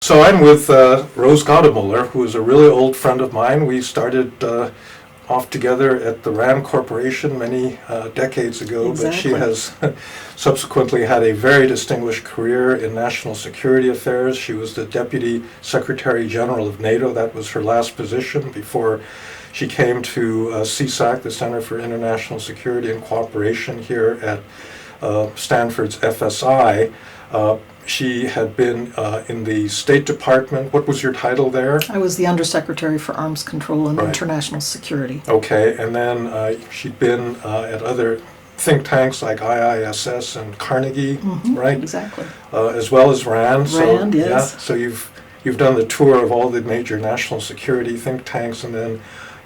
So I'm with Rose Gottemoeller, who is a really old friend of mine. We started off together at the RAND Corporation many decades ago, Exactly. But she has subsequently had a very distinguished career in national security affairs. She was the Deputy Secretary General of NATO. That was her last position before she came to CSAC, the Center for International Security and Cooperation here at Stanford's FSI. She had been in the State Department. What was your title there? I was the Undersecretary for Arms Control and Right. International Security. Okay, and then she'd been at other think tanks like IISS and Carnegie, right? Exactly. As well as RAND. RAND, yes. Yeah, so you've done the tour of all the major national security think tanks and then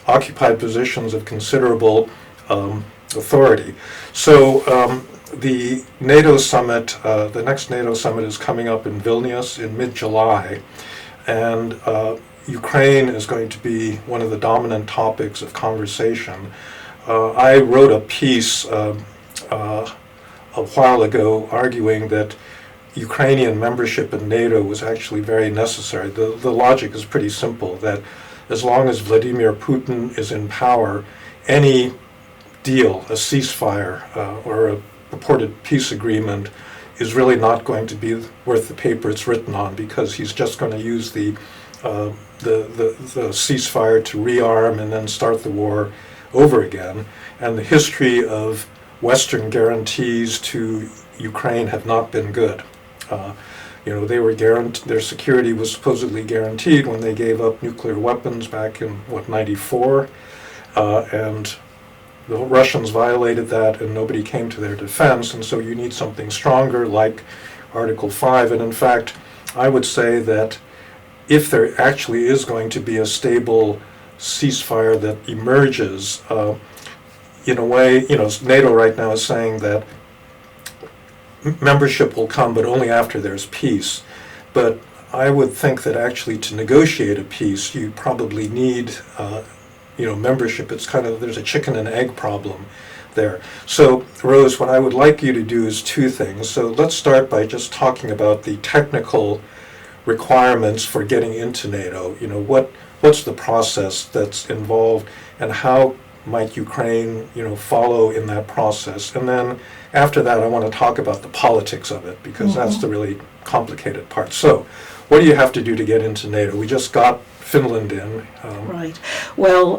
occupied positions of considerable authority. So the NATO Summit, the next NATO Summit is coming up in Vilnius in mid-July, and Ukraine is going to be one of the dominant topics of conversation. I wrote a piece a while ago arguing that Ukrainian membership in NATO was actually very necessary. The logic is pretty simple, that as long as Vladimir Putin is in power, any deal, a ceasefire or a purported peace agreement is really not going to be worth the paper it's written on, because he's just going to use the ceasefire to rearm and then start the war over again. And the history of Western guarantees to Ukraine have not been good. They were their security was supposedly guaranteed when they gave up nuclear weapons back in 94, and the Russians violated that and nobody came to their defense, and so you need something stronger like Article 5. And in fact, I would say that if there actually is going to be a stable ceasefire that emerges, in a way, NATO right now is saying that membership will come, but only after there's peace. But I would think that actually to negotiate a peace, you probably need membership. It's there's a chicken and egg problem there. So, Rose, what I would like you to do is two things. So let's start by just talking about the technical requirements for getting into NATO. What's the process that's involved, and how might Ukraine, follow in that process? And then after that, I want to talk about the politics of it, because that's the really complicated part. So, what do you have to do to get into NATO? We just got Finland in. Right. Well,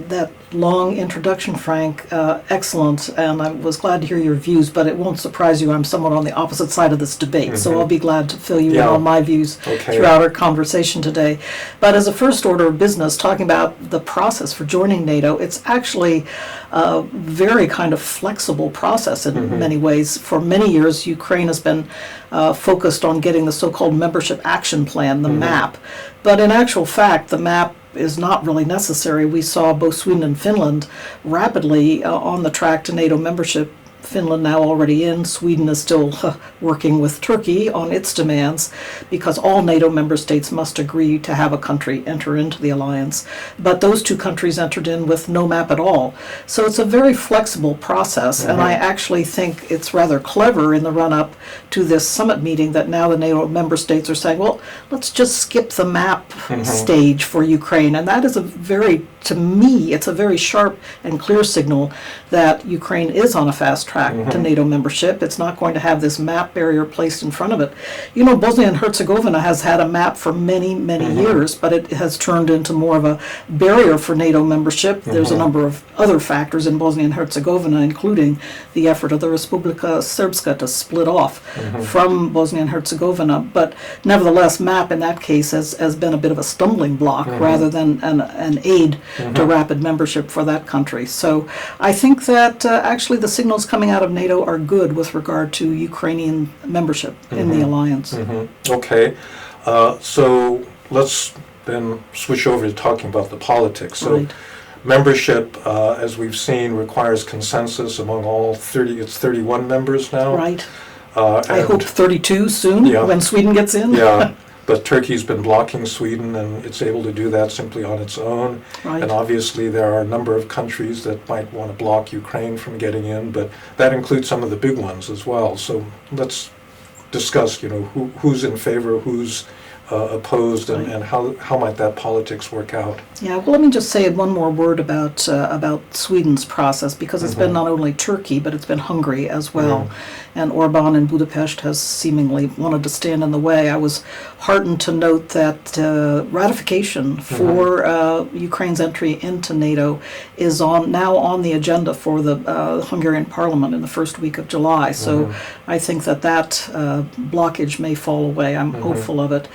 that long introduction, Frank, excellent, and I was glad to hear your views, but it won't surprise you, I'm somewhat on the opposite side of this debate, so I'll be glad to fill you in on my views throughout our conversation today. But as a first order of business, talking about the process for joining NATO, it's actually a very kind of flexible process in many ways. For many years, Ukraine has been focused on getting the so-called Membership Action Plan, the MAP. But in actual fact, the MAP is not really necessary. We saw both Sweden and Finland rapidly on the track to NATO membership. Finland now already in. Sweden is still working with Turkey on its demands, because all NATO member states must agree to have a country enter into the alliance. But those two countries entered in with no map at all. So it's a very flexible process, and I actually think it's rather clever in the run-up to this summit meeting that now the NATO member states are saying, well, let's just skip the map stage for Ukraine. And that is to me, it's a very sharp and clear signal that Ukraine is on a fast track to NATO membership. It's not going to have this map barrier placed in front of it. Bosnia and Herzegovina has had a map for many, many years, but it has turned into more of a barrier for NATO membership. There's a number of other factors in Bosnia and Herzegovina, including the effort of the Republika Srpska to split off from Bosnia and Herzegovina. But nevertheless, map in that case has been a bit of a stumbling block rather than an aid to rapid membership for that country. So I think that actually the signals coming out of NATO are good with regard to Ukrainian membership in the alliance. Okay, so let's then switch over to talking about the politics. So membership, as we've seen, requires consensus among all 31 members now. Right. I hope 32 soon when Sweden gets in. But Turkey's been blocking Sweden, and it's able to do that simply on its own. Right. And obviously there are a number of countries that might want to block Ukraine from getting in, but that includes some of the big ones as well. So let's discuss, who's in favor, who's opposed, and, Right. and how might that politics work out? Yeah, well, let me just say one more word about Sweden's process, because it's been not only Turkey, but it's been Hungary as well. And Orban in Budapest has seemingly wanted to stand in the way. I was heartened to note that ratification for Ukraine's entry into NATO is now on the agenda for the Hungarian parliament in the first week of July. So I think that blockage may fall away. I'm hopeful of it.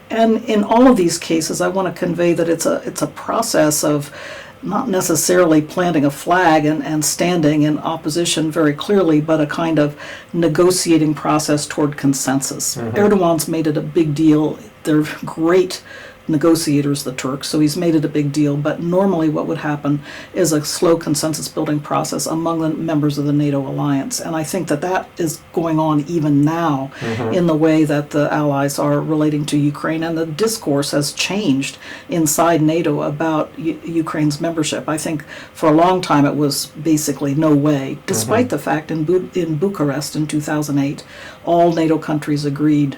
And in all of these cases, I want to convey that it's a process of not necessarily planting a flag and standing in opposition very clearly, but a kind of negotiating process toward consensus. Erdogan's made it a big deal. They're great negotiators, the Turks, so he's made it a big deal. But normally what would happen is a slow consensus building process among the members of the NATO alliance. And I think that is going on even now in the way that the allies are relating to Ukraine. And the discourse has changed inside NATO about Ukraine's membership. I think for a long time it was basically no way, despite the fact in Bucharest in 2008, all NATO countries agreed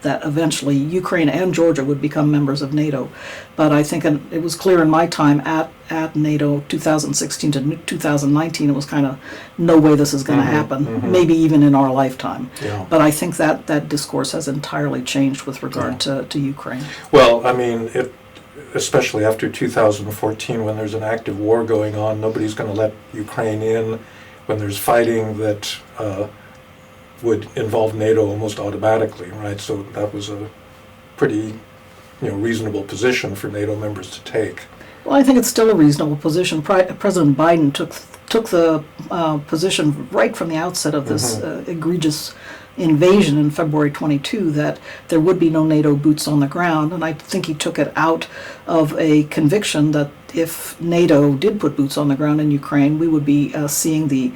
that eventually Ukraine and Georgia would become members of NATO. But I think it was clear in my time at NATO 2016 to 2019, it was kind of no way this is going to happen, maybe even in our lifetime. Yeah. But I think that discourse has entirely changed with regard to Ukraine. Well, I mean, especially after 2014, when there's an active war going on, nobody's going to let Ukraine in when there's fighting that would involve NATO almost automatically, right? So that was a pretty, reasonable position for NATO members to take. Well, I think it's still a reasonable position. President Biden took the position right from the outset of this egregious invasion in February 22 that there would be no NATO boots on the ground, and I think he took it out of a conviction that if NATO did put boots on the ground in Ukraine, we would be seeing the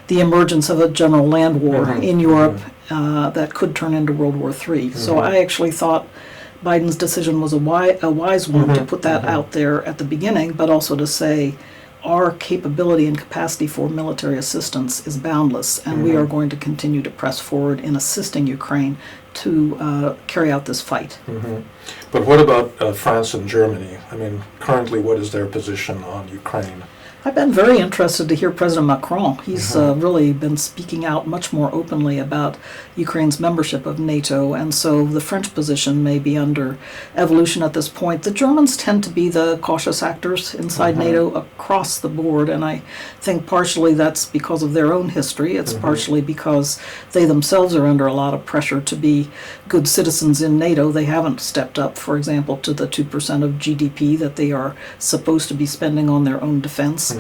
emergence of a general land war in Europe that could turn into World War III. So I actually thought Biden's decision was a wise one to put that out there at the beginning, but also to say our capability and capacity for military assistance is boundless, and we are going to continue to press forward in assisting Ukraine to carry out this fight. But what about France and Germany? I mean, currently, what is their position on Ukraine? I've been very interested to hear President Macron. He's really been speaking out much more openly about Ukraine's membership of NATO, and so the French position may be under evolution at this point. The Germans tend to be the cautious actors inside NATO across the board, and I think partially that's because of their own history. It's partially because they themselves are under a lot of pressure to be good citizens in NATO. They haven't stepped up, for example, to the 2% of GDP that they are supposed to be spending on their own defense.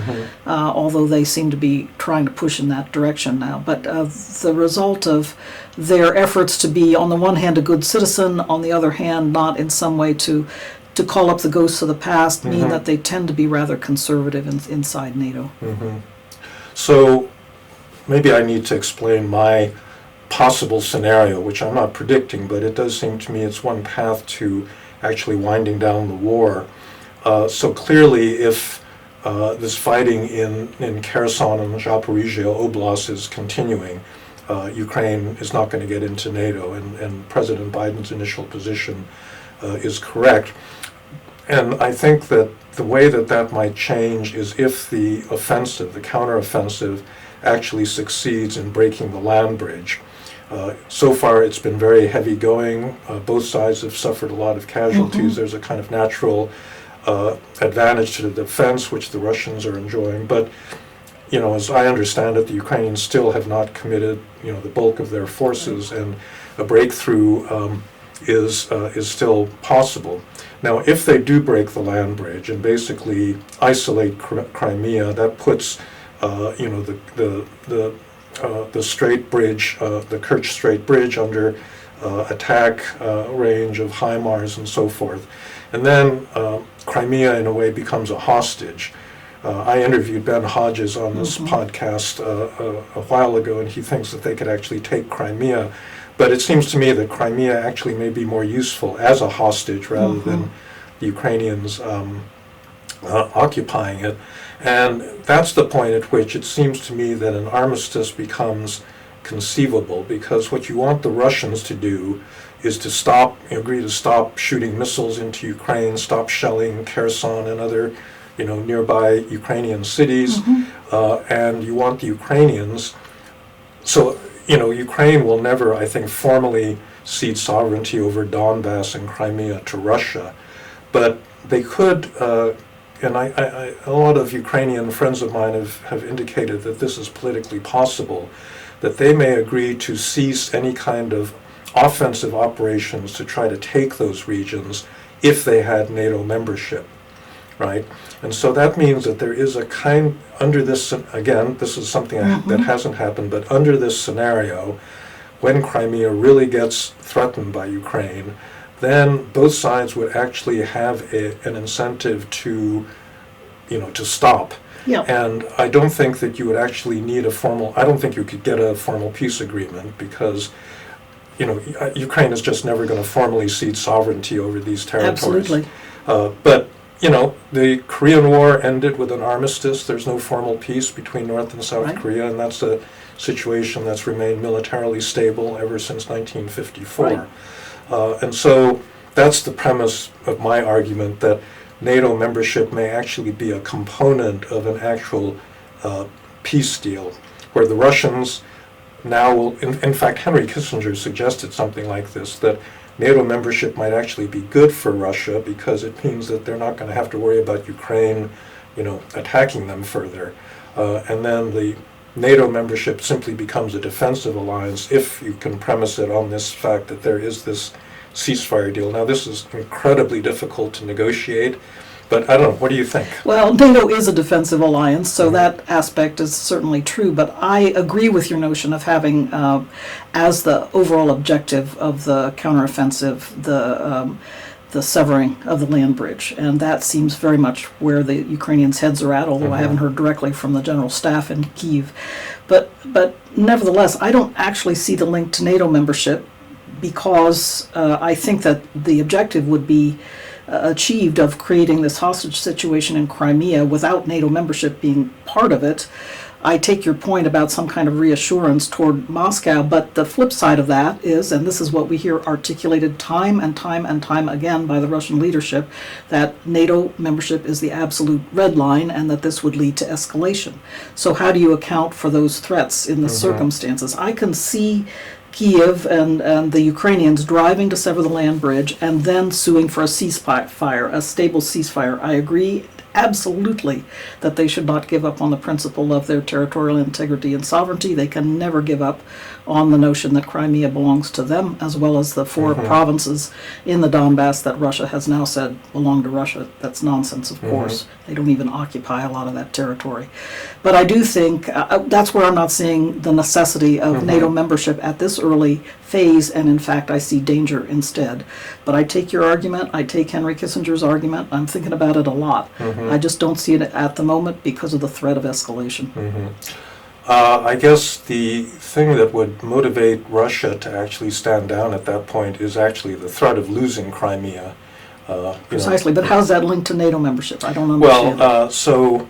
Although they seem to be trying to push in that direction now. But the result of their efforts to be, on the one hand, a good citizen, on the other hand, not in some way to call up the ghosts of the past, mean that they tend to be rather conservative inside NATO. So maybe I need to explain my possible scenario, which I'm not predicting, but it does seem to me it's one path to actually winding down the war. So clearly, if this fighting in Kherson and Zaporizhia Oblast is continuing, Ukraine is not going to get into NATO, and President Biden's initial position is correct. And I think that the way that might change is if the offensive, the counteroffensive, actually succeeds in breaking the land bridge. So far it's been very heavy going. Both sides have suffered a lot of casualties. There's a kind of natural advantage to the defense, which the Russians are enjoying. But, as I understand it, the Ukrainians still have not committed, the bulk of their forces, and a breakthrough is still possible. Now, if they do break the land bridge and basically isolate Crimea, that puts, the Strait Bridge, the Kerch Strait Bridge, under attack range of HIMARS and so forth. And then Crimea, in a way, becomes a hostage. I interviewed Ben Hodges on this podcast a while ago, and he thinks that they could actually take Crimea But it seems to me that Crimea actually may be more useful as a hostage rather than the Ukrainians occupying it. And that's the point at which it seems to me that an armistice becomes conceivable, because what you want the Russians to do is to agree to stop shooting missiles into Ukraine, stop shelling Kherson and other, nearby Ukrainian cities, and you want the Ukrainians. So, Ukraine will never, I think, formally cede sovereignty over Donbass and Crimea to Russia, but they could. And a lot of Ukrainian friends of mine have indicated that this is politically possible, that they may agree to cease any kind of offensive operations to try to take those regions if they had NATO membership, right? And so that means that there is under this, again, this is something that hasn't happened, but under this scenario, when Crimea really gets threatened by Ukraine, then both sides would actually have an incentive to stop. Yeah. And I don't think that you would actually need I don't think you could get a formal peace agreement, because, Ukraine is just never going to formally cede sovereignty over these territories. Absolutely. But, the Korean War ended with an armistice. There's no formal peace between North and South Korea, and that's a situation that's remained militarily stable ever since 1954. Right. And so that's the premise of my argument, that NATO membership may actually be a component of an actual peace deal, where the Russians now will, in fact, Henry Kissinger suggested something like this, that NATO membership might actually be good for Russia, because it means that they're not going to have to worry about Ukraine, attacking them further. And then the NATO membership simply becomes a defensive alliance if you can premise it on this fact that there is this ceasefire deal. Now, this is incredibly difficult to negotiate, but I don't know, what do you think? Well, NATO is a defensive alliance, so that aspect is certainly true, but I agree with your notion of having as the overall objective of the counteroffensive the severing of the land bridge, and that seems very much where the Ukrainians' heads are at, although I haven't heard directly from the General Staff in Kyiv. But nevertheless, I don't actually see the link to NATO membership, because I think that the objective would be achieved of creating this hostage situation in Crimea without NATO membership being part of it. I take your point about some kind of reassurance toward Moscow, but the flip side of that is, and this is what we hear articulated time and time and time again by the Russian leadership, that NATO membership is the absolute red line and that this would lead to escalation. So how do you account for those threats in the circumstances? I can see Kyiv and the Ukrainians driving to sever the land bridge and then suing for a ceasefire, a stable ceasefire. I agree absolutely that they should not give up on the principle of their territorial integrity and sovereignty. They can never give up on the notion that Crimea belongs to them, as well as the four provinces in the Donbass that Russia has now said belong to Russia. That's nonsense, of course. They don't even occupy a lot of that territory. But I do think that's where I'm not seeing the necessity of NATO membership at this early phase, and in fact I see danger instead. But I take your argument, I take Henry Kissinger's argument, I'm thinking about it a lot. I just don't see it at the moment because of the threat of escalation. I guess the thing that would motivate Russia to actually stand down at that point is actually the threat of losing Crimea. Precisely, but how's that linked to NATO membership? I don't understand. Well, so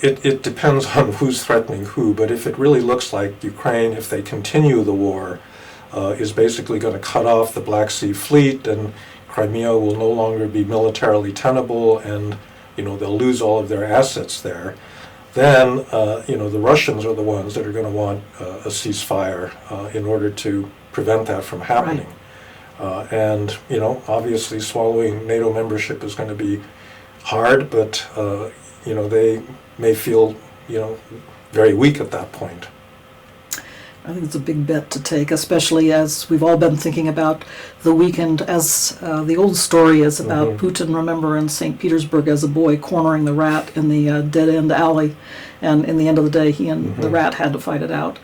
it depends on who's threatening who, but if it really looks like Ukraine, if they continue the war, is basically going to cut off the Black Sea Fleet, and Crimea will no longer be militarily tenable, and they'll lose all of their assets there, then the Russians are the ones that are going to want a ceasefire in order to prevent that from happening. And obviously swallowing NATO membership is going to be hard, but they may feel very weak at that point. I think it's a big bet to take, especially as we've all been thinking about the weekend, as the old story is about Putin, remember, in St. Petersburg as a boy cornering the rat in the dead-end alley, and in the end of the day he and the rat had to fight it out.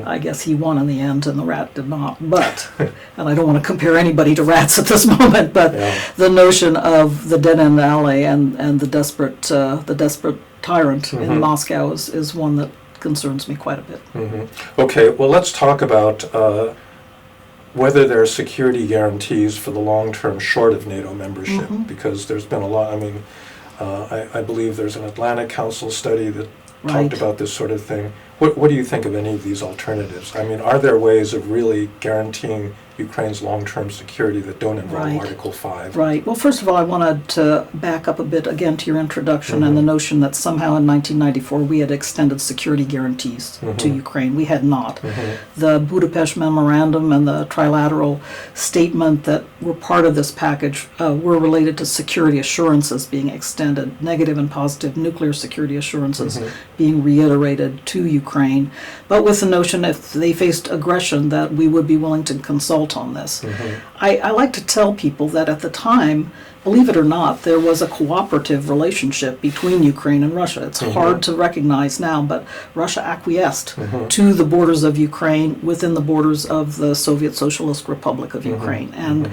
I guess he won in the end and the rat did not, but, and I don't want to compare anybody to rats at this moment, but the notion of the dead-end alley and the desperate tyrant in Moscow is one that concerns me quite a bit. Okay, well, let's talk about whether there are security guarantees for the long term short of NATO membership, because there's been a lot. I mean, I believe there's an Atlantic Council study that talked about this sort of thing. What do you think of any of these alternatives? I mean, are there ways of really guaranteeing Ukraine's long-term security that don't involve Article 5? Right. Well, first of all, I wanted to back up a bit again to your introduction and the notion that somehow in 1994 we had extended security guarantees to Ukraine. We had not. The Budapest Memorandum and the trilateral statement that were part of this package were related to security assurances being extended, negative and positive nuclear security assurances being reiterated to Ukraine, but with the notion if they faced aggression that we would be willing to consult on this. I like to tell people that at the time, believe it or not, there was a cooperative relationship between Ukraine and Russia. It's hard to recognize now, but Russia acquiesced to the borders of Ukraine within the borders of the Soviet Socialist Republic of Ukraine. And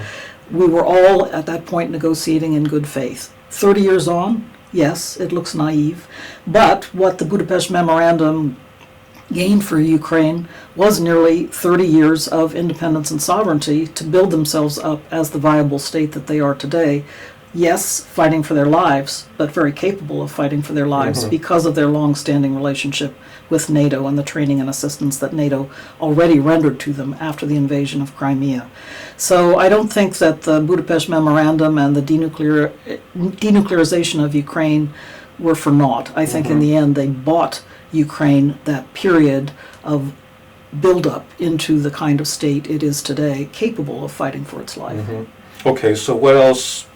we were all at that point negotiating in good faith. 30 years on, yes, it looks naive, but what the Budapest Memorandum gained for Ukraine was nearly 30 years of independence and sovereignty to build themselves up as the viable state that they are today. Yes, fighting for their lives, but very capable of fighting for their lives because of their long-standing relationship with NATO and the training and assistance that NATO already rendered to them after the invasion of Crimea. So I don't think that the Budapest Memorandum and the denuclearization of Ukraine were for naught. I think in the end they bought Ukraine that period of build-up into the kind of state it is today, capable of fighting for its life. Okay, so what else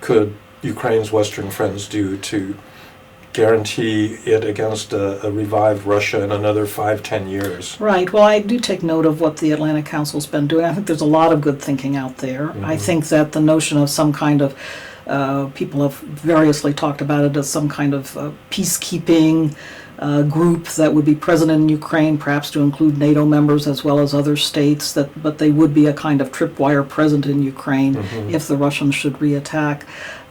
could Ukraine's Western friends do to guarantee it against a revived Russia in another 5-10 years? Right. Well, I do take note of what the Atlantic Council's been doing. I think there's a lot of good thinking out there. I think that the notion of some kind of people have variously talked about it as some kind of peacekeeping group that would be present in Ukraine, perhaps to include NATO members as well as other states, but they would be a kind of tripwire present in Ukraine if the Russians should reattack.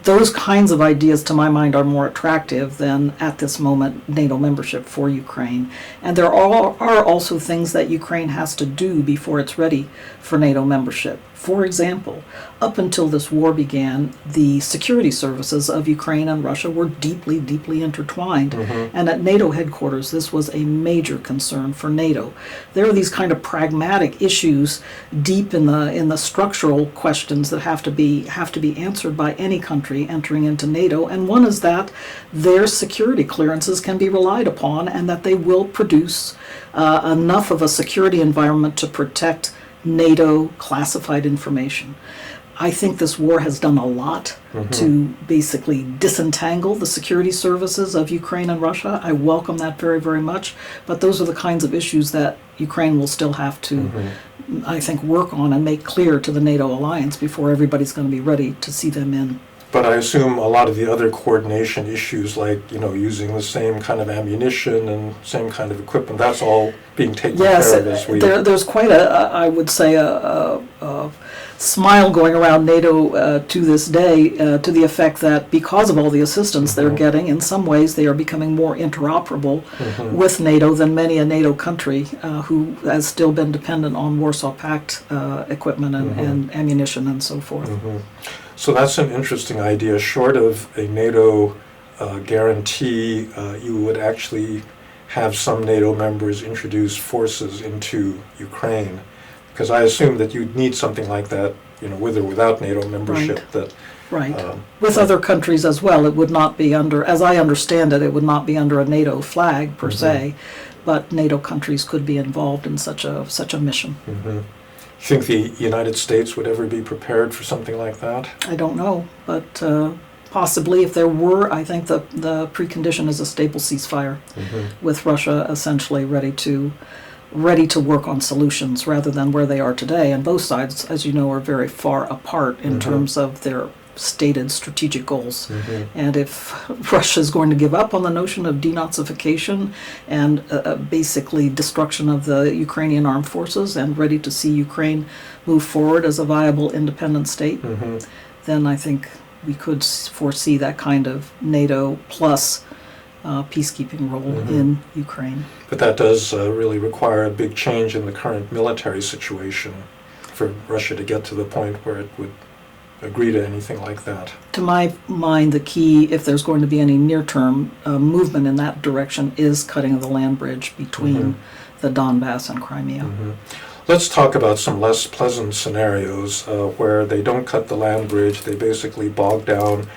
Those kinds of ideas, to my mind, are more attractive than, at this moment, NATO membership for Ukraine. And there are also things that Ukraine has to do before it's ready for NATO membership. For example, up until this war began, the security services of Ukraine and Russia were deeply, deeply intertwined. And at NATO headquarters, this was a major concern for NATO. There are these kind of pragmatic issues deep in the structural questions that have to be answered by any country entering into NATO. And one is that their security clearances can be relied upon and that they will produce enough of a security environment to protect NATO classified information. I think this war has done a lot to basically disentangle the security services of Ukraine and Russia. I welcome that very, very much. But those are the kinds of issues that Ukraine will still have to, I think, work on and make clear to the NATO alliance before everybody's going to be ready to see them in. But I assume a lot of the other coordination issues, like, using the same kind of ammunition and same kind of equipment, that's all being taken care of as we... There's quite I would say, a smile going around NATO to this day to the effect that because of all the assistance they're getting, in some ways they are becoming more interoperable with NATO than many a NATO country who has still been dependent on Warsaw Pact equipment and ammunition and so forth. So that's an interesting idea. Short of a NATO guarantee, you would actually have some NATO members introduce forces into Ukraine, because I assume that you'd need something like that, with or without NATO membership. With other countries as well. It would not be under, as I understand it, it would not be under a NATO flag per se, but NATO countries could be involved in such a mission. You think the United States would ever be prepared for something like that? I don't know, but possibly if there were. I think the precondition is a stable ceasefire with Russia essentially ready to work on solutions rather than where they are today. And both sides, as you know, are very far apart in terms of their stated strategic goals. And if Russia is going to give up on the notion of denazification and basically destruction of the Ukrainian armed forces and ready to see Ukraine move forward as a viable independent state, then I think we could foresee that kind of NATO plus peacekeeping role in Ukraine. But that does really require a big change in the current military situation for Russia to get to the point where it would agree to anything like that. To my mind, the key, if there's going to be any near-term movement in that direction, is cutting of the land bridge between the Donbass and Crimea. Let's talk about some less pleasant scenarios where they don't cut the land bridge, they basically bog down,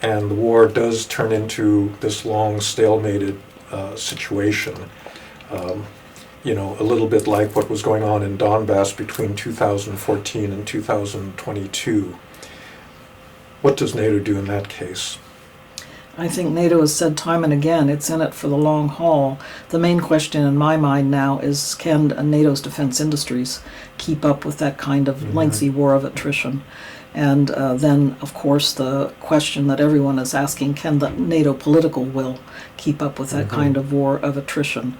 and the war does turn into this long stalemated situation. A little bit like what was going on in Donbass between 2014 and 2022. What does NATO do in that case? I think NATO has said time and again it's in it for the long haul. The main question in my mind now is, can NATO's defense industries keep up with that kind of lengthy war of attrition? And then, of course, the question that everyone is asking, can the NATO political will keep up with that kind of war of attrition?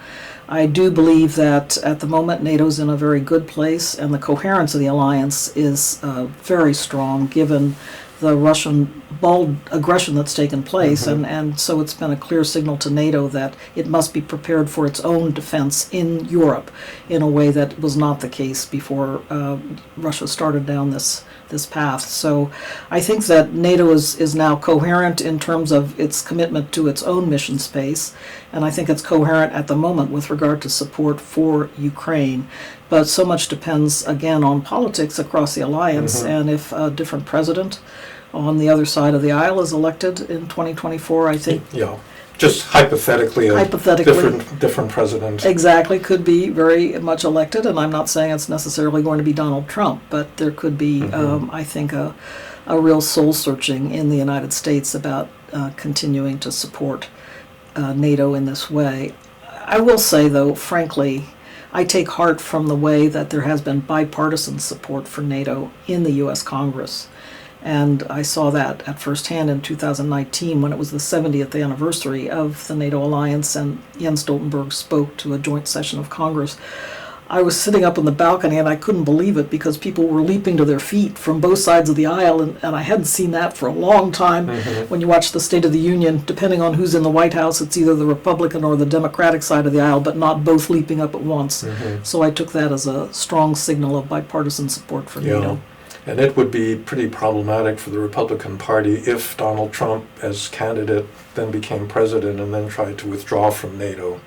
I do believe that at the moment NATO's in a very good place, and the coherence of the alliance is very strong given the Russian bold aggression that's taken place, and so it's been a clear signal to NATO that it must be prepared for its own defense in Europe in a way that was not the case before Russia started down this path. So I think that NATO is now coherent in terms of its commitment to its own mission space, and I think it's coherent at the moment with regard to support for Ukraine. But so much depends, again, on politics across the alliance, and if a different president on the other side of the aisle is elected in 2024, I think... Yeah, just hypothetically, different president. Exactly, could be very much elected, and I'm not saying it's necessarily going to be Donald Trump, but there could be, I think, a real soul-searching in the United States about continuing to support NATO in this way. I will say, though, frankly, I take heart from the way that there has been bipartisan support for NATO in the U.S. Congress. And I saw that at first hand in 2019 when it was the 70th anniversary of the NATO alliance and Jens Stoltenberg spoke to a joint session of Congress. I was sitting up on the balcony and I couldn't believe it because people were leaping to their feet from both sides of the aisle, and I hadn't seen that for a long time. When you watch the State of the Union, depending on who's in the White House, it's either the Republican or the Democratic side of the aisle, but not both leaping up at once. So I took that as a strong signal of bipartisan support for NATO. And it would be pretty problematic for the Republican Party if Donald Trump, as candidate, then became president and then tried to withdraw from NATO.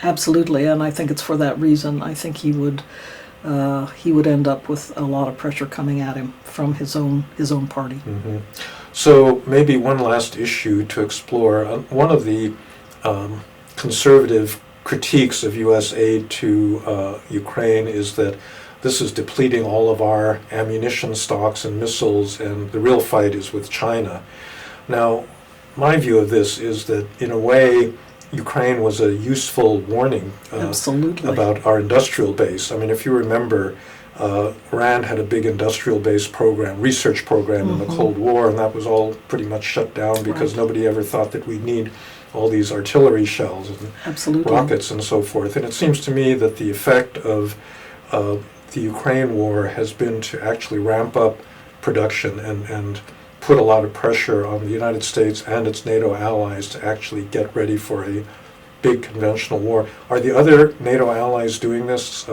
Absolutely, and I think it's for that reason. I think he would end up with a lot of pressure coming at him from his own party. So maybe one last issue to explore. One of the conservative critiques of U.S. aid to Ukraine is that this is depleting all of our ammunition stocks and missiles, and the real fight is with China. Now, my view of this is that, in a way, Ukraine was a useful warning about our industrial base. I mean, if you remember, Rand had a big industrial base program, research program in the Cold War, and that was all pretty much shut down because nobody ever thought that we'd need all these artillery shells and rockets and so forth. And it seems to me that the effect of the Ukraine war has been to actually ramp up production and put a lot of pressure on the United States and its NATO allies to actually get ready for a big conventional war. Are the other NATO allies doing this?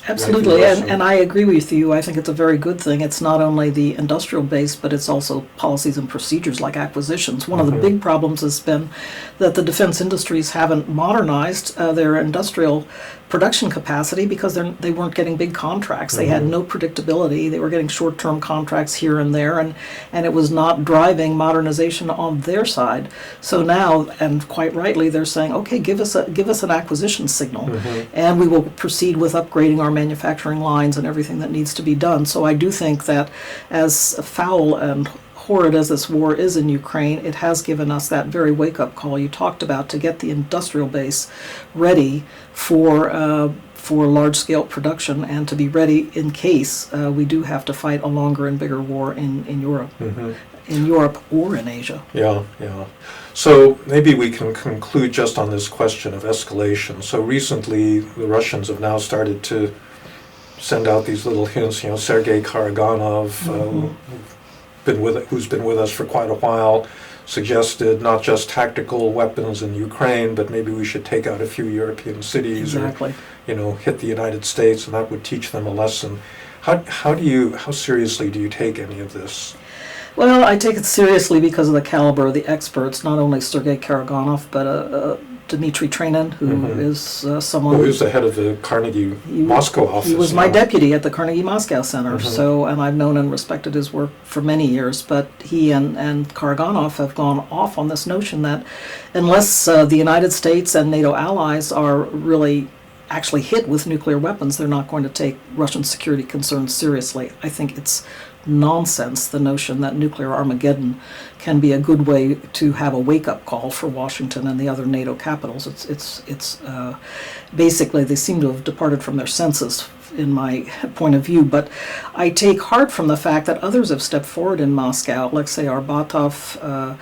Absolutely, and I agree with you. I think it's a very good thing. It's not only the industrial base, but it's also policies and procedures like acquisitions. One of the big problems has been that the defense industries haven't modernized their industrial production capacity because they weren't getting big contracts. They had no predictability. They were getting short-term contracts here and there, and it was not driving modernization on their side. So now, and quite rightly, they're saying, okay, give us an acquisition signal, and we will proceed with upgrading our manufacturing lines and everything that needs to be done. So I do think that as foul and horrid as this war is in Ukraine, it has given us that very wake-up call you talked about to get the industrial base ready for large-scale production and to be ready in case we do have to fight a longer and bigger war in Europe. In Europe or in Asia. Yeah. So maybe we can conclude just on this question of escalation. So recently, the Russians have now started to send out these little hints. Sergei Karaganov, who's been with us for quite a while, suggested not just tactical weapons in Ukraine, but maybe we should take out a few European cities or hit the United States, and that would teach them a lesson. How seriously do you take any of this? Well, I take it seriously because of the caliber of the experts, not only Sergei Karaganov, but Dmitry Trenin, who is someone... Who is the head of the Carnegie Moscow office. He was my deputy at the Carnegie Moscow Center, Mm-hmm. and I've known and respected his work for many years, but he and Karaganov have gone off on this notion that unless the United States and NATO allies are really actually hit with nuclear weapons, they're not going to take Russian security concerns seriously. I think it's nonsense, the notion that nuclear Armageddon can be a good way to have a wake-up call for Washington and the other NATO capitals. It's basically, they seem to have departed from their senses in my point of view, but I take heart from the fact that others have stepped forward in Moscow, Alexei Arbatov,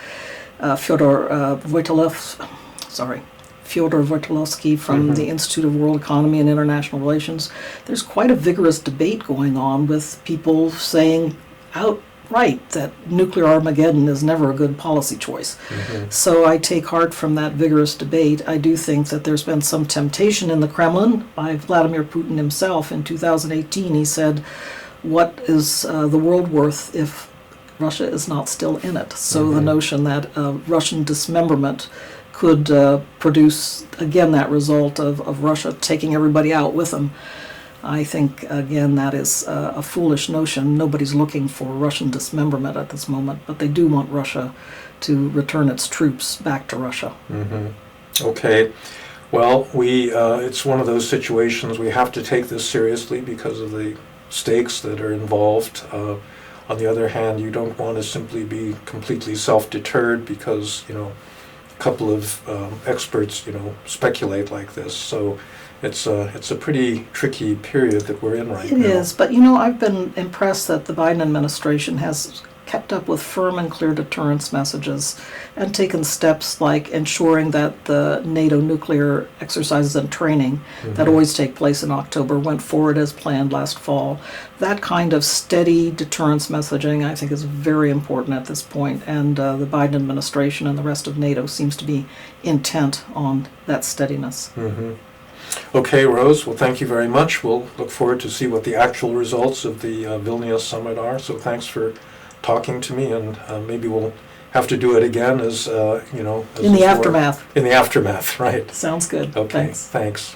Fyodor Voitilovsky from the Institute of World Economy and International Relations. There's quite a vigorous debate going on with people saying outright that nuclear Armageddon is never a good policy choice. So I take heart from that vigorous debate. I do think that there's been some temptation in the Kremlin by Vladimir Putin himself. In 2018, he said, "What is the world worth if Russia is not still in it?" So the notion that Russian dismemberment could produce, again, that result of Russia taking everybody out with them. I think, again, that is a foolish notion. Nobody's looking for Russian dismemberment at this moment, but they do want Russia to return its troops back to Russia. Okay. Well, it's one of those situations we have to take this seriously because of the stakes that are involved. On the other hand, you don't want to simply be completely self-deterred because, couple of experts, speculate like this. So it's a pretty tricky period that we're in right now. It is, but I've been impressed that the Biden administration has kept up with firm and clear deterrence messages and taken steps like ensuring that the NATO nuclear exercises and training that always take place in October went forward as planned last fall. That kind of steady deterrence messaging, I think, is very important at this point, and the Biden administration and the rest of NATO seems to be intent on that steadiness. Okay, Rose, well, thank you very much. We'll look forward to see what the actual results of the Vilnius Summit are, so thanks for talking to me, and maybe we'll have to do it again as in the aftermath. In the aftermath, right. Sounds good. Okay, Thanks. Thanks.